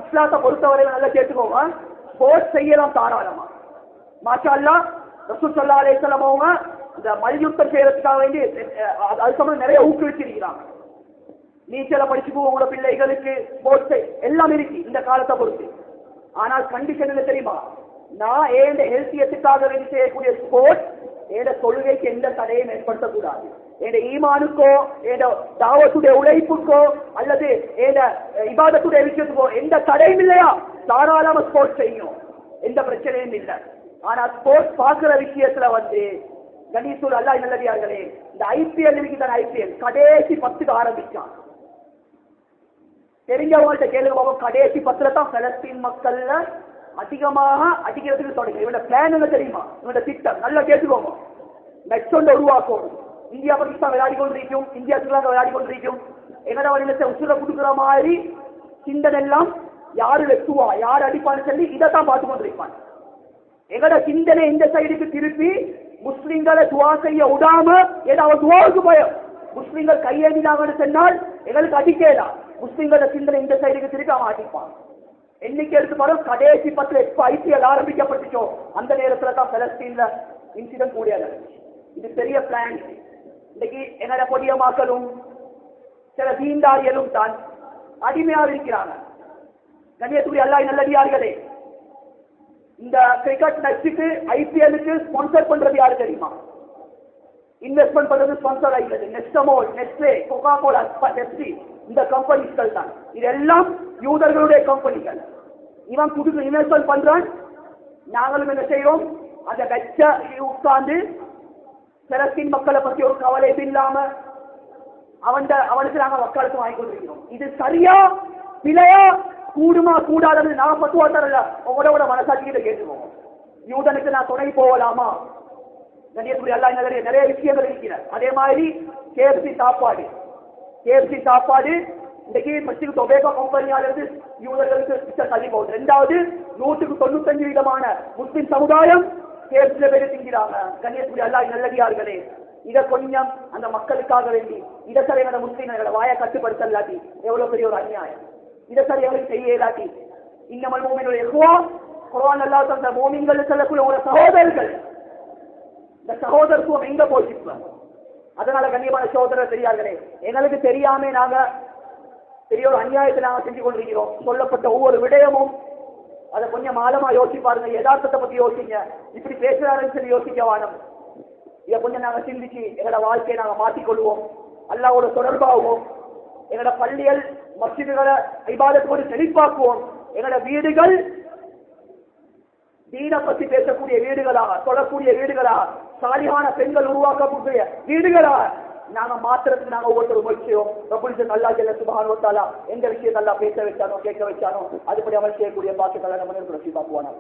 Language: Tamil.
இஸ்லாத்தை பொறுத்தவரை நல்லா கேட்டுக்கோங்க, ஸ்போர்ட்ஸ் செய்யலாம் தாராளமா. மாஷா அல்லாஹ் ரசூல் ஸல்லல்லாஹு அலைஹி வஸல்லம் அவங்க இந்த மல்யுத்தம் செய்யறதுக்காக வேண்டி அது சம்பந்தம் நிறைய ஊக்குவிச்சிருக்கிறாங்க. நீச்சலை படிச்சுக்கோ உங்களோட பிள்ளைகளுக்கு, ஸ்போர்ட்ஸ் எல்லாம் இருக்கு இந்த காலத்தை பொறுத்து. ஆனால் கண்டிஷன் என்ன தெரியுமா, நான் ஏன் ஹெல்த்தியத்துக்காக வேண்டி செய்யக்கூடிய ஸ்போர்ட்ஸ் ஏட தொழுகைக்கு எந்த தடையும் ஏற்படுத்தக்கூடாது. என் ஈமானுக்கோ என் தாவத்துடைய உழைப்புக்கோ அல்லது என் இபாதத்துடைய விஷயத்துக்கோ எந்த தடையும் இல்லையா, தாராளமா ஸ்போர்ட்ஸ் செய்யும், எந்த பிரச்சனையும் இல்லை. ஆனா ஸ்போர்ட்ஸ் பார்க்கிற விஷயத்துல கணேசூர் அல்லாஹ் நல்லடியார்களே, இந்த ஐபிஎல் இருக்குதான், ஐபிஎல் கடைசி 10க்கு ஆரம்பிச்சான். தெரிஞ்சவங்கள்ட்ட கேளுங்க, கடைசி 10ல தான் பலஸ்தீன் மக்கள்ல அதிகமாக அடிக்கிறதுக்கு தொடங்கி. இவனோட பிளான் என்ன தெரியுமா, இவனோட திட்டம் நல்லா கேட்டுக்கோங்க. நெக்ஸ்ட் ஒன்று உருவாக்கணும். இந்தியா பாகிஸ்தான் விளையாடி கொண்டிருக்கும், இந்தியா ஸ்ரீலங்கா விளையாடி கொண்டிருக்கும். என்னோட வழியில உசுர கொடுக்குற மாதிரி சிந்தனை எல்லாம் யாரு வெட்டுவா யாரு அடிப்பான்னு சொல்லி இதைத்தான் பார்த்து கொண்டிருப்பான். எங்கட சிந்தனை இந்த சைடுக்கு திருப்பி முஸ்லிம்களை துவா செய்ய விடாம, ஏதாவது துவாவுக்கு பயம். முஸ்லிம்கள் கையேந்தினாங்கன்னு சொன்னால் எங்களுக்கு அடிக்கலாம். முஸ்லிம்களோட சிந்தனை இந்த சைடுக்கு திருப்பி அவன் அடிப்பான். எண்ணிக்கை எடுத்து பாருங்க, கடைசி 10 எப்ப ஐபிஎல் ஆரம்பிக்கப்பட்டுச்சோ அந்த நேரத்துல தான் பலஸ்தீன்ல இன்சிடென்ட் கூடிய. இது பெரிய பிளான். இன்னைக்கு என்னோட பொடிய மக்களும் சில தீண்டாரியலும் தான் அடிமையாக இருக்கிறாங்க. கண்ணியத்துக்குரிய அல்லாஹ் நல்லடியார்களே, இந்த கிரிக்கெட் மேட்சுக்கு ஐபிஎலுக்கு ஸ்பான்சர் பண்றது யாரு தெரியுமா? இன்வெஸ்ட்மெண்ட் பண்றது ஸ்பான்சர் ஆகிறது Nestamol, Nestle, Ghogha Cola, Pepsi, இந்த கம்பெனிகள் தான். இதெல்லாம் யூதர்களுடைய கம்பெனிகள். இவன் புதுசு இன்வெஸ்ட்மெண்ட் பண்றான், நாங்களும் என்ன செய்யறோம், அதை வச்ச உட்கார்ந்து பலஸ்தீன் மக்களை பத்தி ஒரு கவலை இல்லாம அவனுக்கு நாங்க வக்காலத்து வாங்கி கொண்டிருக்கிறோம். இது சரியா பிழையா, கூடுமா கூடாது நான் பத்துவா தரல, உங்களோட மனசாட்சியில கேட்டுருவோம். யூதனுக்கு நான் துணை போகலாமா? கண்ணியத்துக்குரிய அல்லாஹ் நிறைய விஷயங்கள் இருக்கிற. அதே மாதிரி கேஎஃப்சி சாப்பாடு இன்னைக்கு பஸ்டிக்கு டொபேக்கோ கம்பெனியால இருந்து யூதர்களுக்கு தள்ளி போகுது. 2வது 195% முஸ்லிம் சமுதாயம் கேஎஃப்சில பேரு திங்கிறாங்க. கண்ணியத்துக்குரிய அல்லாஹ் நல்லடியார்களே, இதை கொஞ்சம் அந்த மக்களுக்காக வேண்டி இதை சரி எங்களோட முஸ்லீம்களோட வாயை கட்டுப்படுத்தலாட்டி எவ்வளவு பெரிய ஒரு அநியாயம். இதை சரி எங்களுக்கு செய்ய இயலாட்டி இன்னமல் மூமினுடைய குர்ஆன் அல்லாஹ் தந்த மூமின்கள் சொல்லக்கூடிய உங்களோட சகோதரர்கள், இந்த சகோதரத்துவம் எங்க போச்சு? அதனால கண்ணியமான சகோதரர் பெரியார்களே, எங்களுக்கு தெரியாம நாங்க பெரிய ஒரு அநியாயத்தை நாங்க செஞ்சு கொண்டிருக்கிறோம். சொல்லப்பட்ட ஒவ்வொரு விடயமும் அதை கொஞ்சம் ஆழமா யோசிச்சு பாருங்க. யதார்த்தத்தை பத்தி யோசிங்க. இப்படி பேசுறாருன்னு சொல்லி யோசிக்க வானம். இதை கொஞ்சம் நாங்க சிந்திச்சு எங்களோட வாழ்க்கையை நாங்க மாற்றிக்கொள்வோம், அல்லாஹ்வோட தொடர்பாகுவோம், எங்களோட பள்ளிகள் மஸ்ஜிதுகளை இபாதத்தோடு செழிப்பாக்குவோம். எங்களோட வீடுகள் தீனை பத்தி பேசக்கூடிய வீடுகளா, சொல்லக்கூடிய வீடுகளா, சாலிகான பெண்கள் உருவாக்கக்கூடிய வீடுகளா நாங்க மாத்திரத்துக்கு நாங்க ஒவ்வொருத்தரும் முயற்சியோம். நல்லா ஜல்ல சுப்ஹானஹு வ தஆலா எந்த விஷயத்தை நல்லா பேச வச்சானோ கேட்க வச்சானோ அதுபடி அமல் செய்யக்கூடிய பாக்கியத்தை நம்ம பார்க்குவானா.